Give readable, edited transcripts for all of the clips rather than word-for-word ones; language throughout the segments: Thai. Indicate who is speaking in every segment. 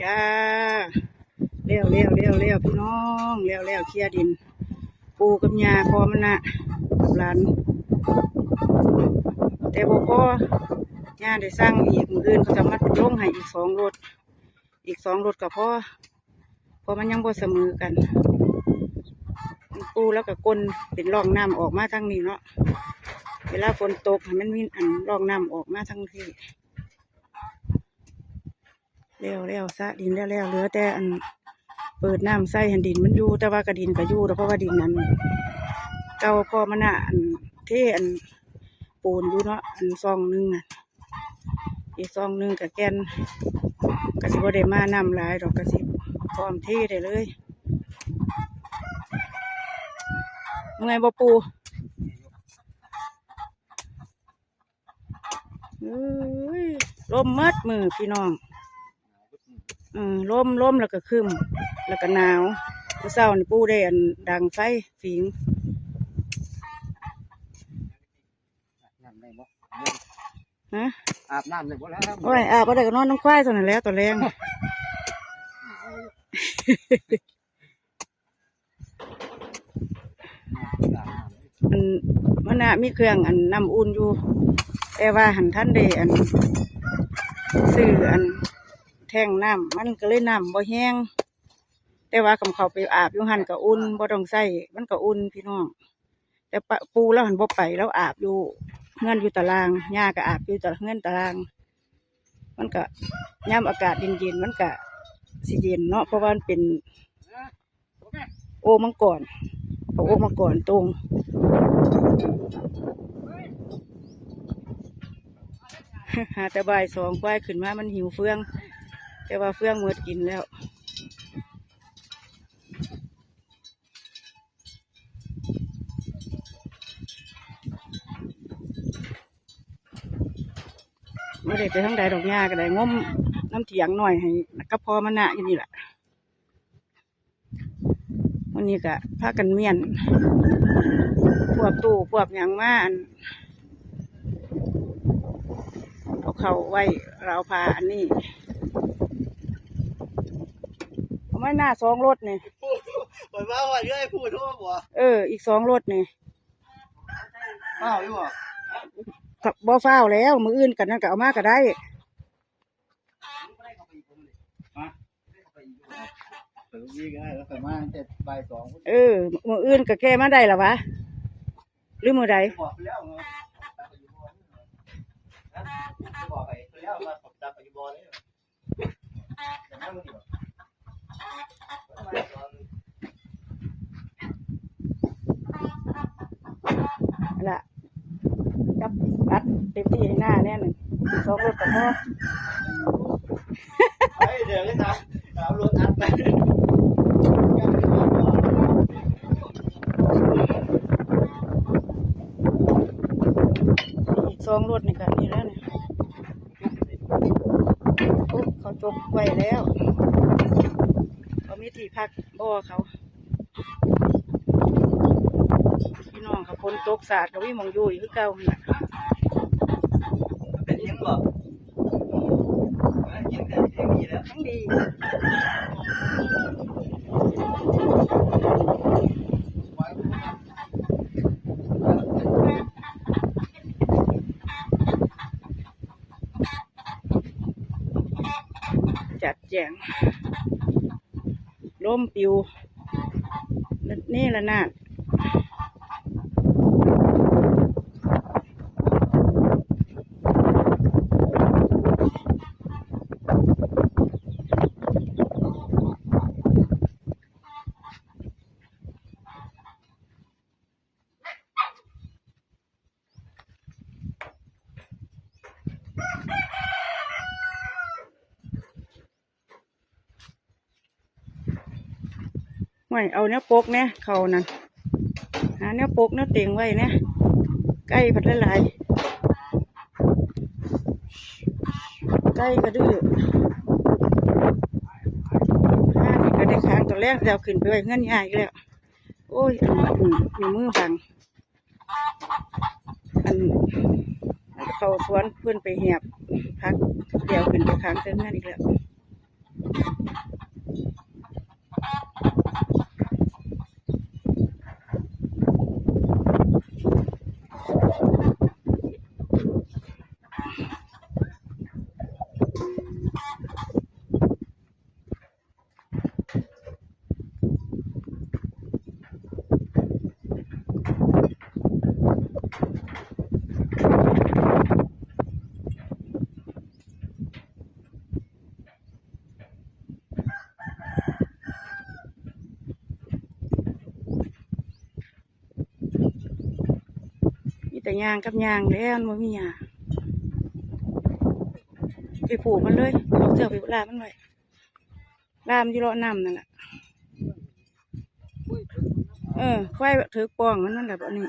Speaker 1: จ้าเลี้ยวพี่น้องเลี้ยวเคลียร์ดินปูกับยาพอมันนะกับหลานแต่บ่พอยาได้สร้างอีกมืออื่นเขาจะมัดลงให้อีก2 รถก็พอมันยังบ่เสมอกันปูแล้วก็ก้นเป็นร่องน้ำออกมาทางนี้เนาะเวลาฝนตกให้มันมีร่องน้ำออกมาทางที่เลี้ยวซะดินแล้วเหลือแต่เปิดน้ำใส่หันดินมันอยู่แต่ว่ากระดินก็อยู่เพราะว่าดินนั้นเก่าพอมันเทปูนอยู่เนาะซองนึงอีกซองนึงกับแกนกระสิบได้มาน้ำหลายดอกกระสิบพร้อมเทได้เลยเมื่อยบ่ปูลมมัดมือพี่น้องล้มแล้วก็คึมแล้วก็หนาวเมื่อเช้านี่ปูได้ดังไฟฝิงฮะ
Speaker 2: อาบน้ำเลยบ่แล้ว
Speaker 1: โอ้ยอาบบ่ได้ก็นอนน้ำควายตอนนั้นแล้วตอนแรงมันมีเครื่องน้ำอุ่นอยู่แต่ว่าหันท่านได้ซื้อแท่งน้ำมันก็เลยน้ำบ่แห้งแต่ว่าคำเขาไปอาบอยู่หันก็อุ่นบ่ต้องใส่มันก็อุ่นพี่น้องแต่ปูแล้วหันบ่ไปแล้วอาบอยู่เงื่อนอยู่ตารางหญ้าก็อาบอยู่เงื่อนตารางมันก็ย่ำอากาศเย็นมันก็สิเย็นเนาะเพราะว่ามันเป็นโอมังกรตรงหาแต่บ่าย2ควายขึ้นมามันหิวเฟืองแต่ว่าเฟืองหมดกินแล้วไม่ได้ไปทั้งใดดอกหญ้าก็ได้งมน้ำเถียงหน่อยให้ก็พอมันนะอย่างนี้แหละวันนี้ก็พากันเมียนพวกตู้พวกอย่างมาเอาเข้าไว้เราพาอันนี้ไม่น่า2 รถนี่
Speaker 2: ปล่อยมาว่าเยอะไอ้พูดทั่วบ่
Speaker 1: อีก2 รถนี่
Speaker 2: เปล่าอยู่
Speaker 1: บ่ฟ้าวแล้วมืออื่นกันนั่นก็เอามาก็ได้มืออื่นก็แก้มาได้หรอวะหรือมือใดล่ะจับอัดเต็มที่หน้าแน่น2 รถก็พอ
Speaker 2: เดี๋ยวเลยนะเอารถอัดไป
Speaker 1: อีก2 รถนี่กันนี่แล้วเนี่ยเขาจบไว้แล้วเขามีที่พักบ่อเขาพี่น้องเขาคนตกศาสตร์เขาวิ่งมองอยู่คือเก่าเนี่ย
Speaker 2: เป็นยังบ่ยังดีแล้ว
Speaker 1: ทั้งดีจัดแจงล้มปิวนี่ละนาดไม่เอาเนื้อปกเนี่ยเขานั่นหาเนื้อปกเนื้อเตียงไว้เนี่ยใกล้พัดละลายใกล้กระดื้อนี่ก็ได้ค้างตัวแรกเดี๋ยวขึ้นไปไว้เงื่อนง่ายแล้วโอ้ยมีมือบังเขาสวนเพื่อนไปเหียบพักเดี๋ยวขึ้นไปค้างเงื่อนอีกแล้ว กับยางกับยางแล้วมันบ่มีหญ้าไปผูกมันเลยเอาเชือกไปลามมันไว้ลามอยู่เลาะน้ำนั่นแหละควายถือปองมันนั่นแหละอันนี้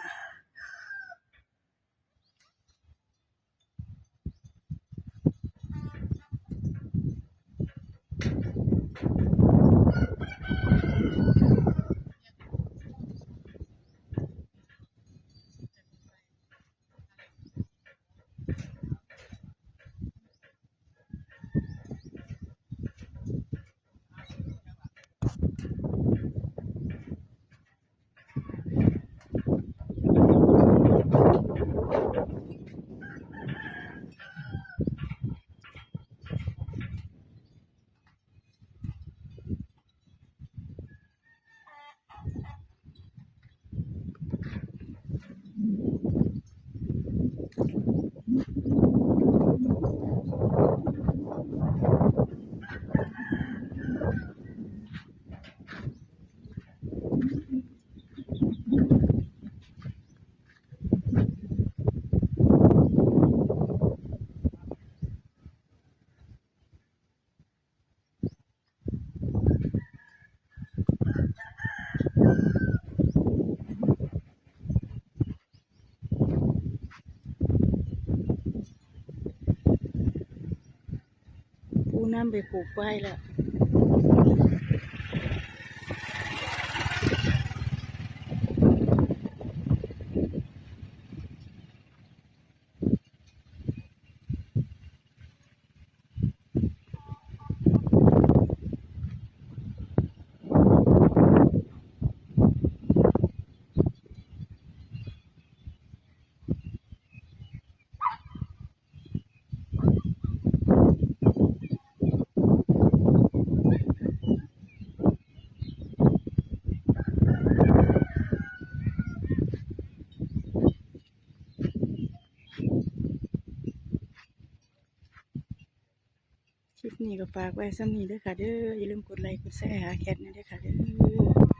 Speaker 1: ปูน้ำไปผูกไว้แล้วคลิปนี้ก็ฝากไว้ซ้ำนี้เด้อค่ะเด้ออย่าลืมกดไลค์กดแชร์หาแคทนะเด้อค่ะเด้อ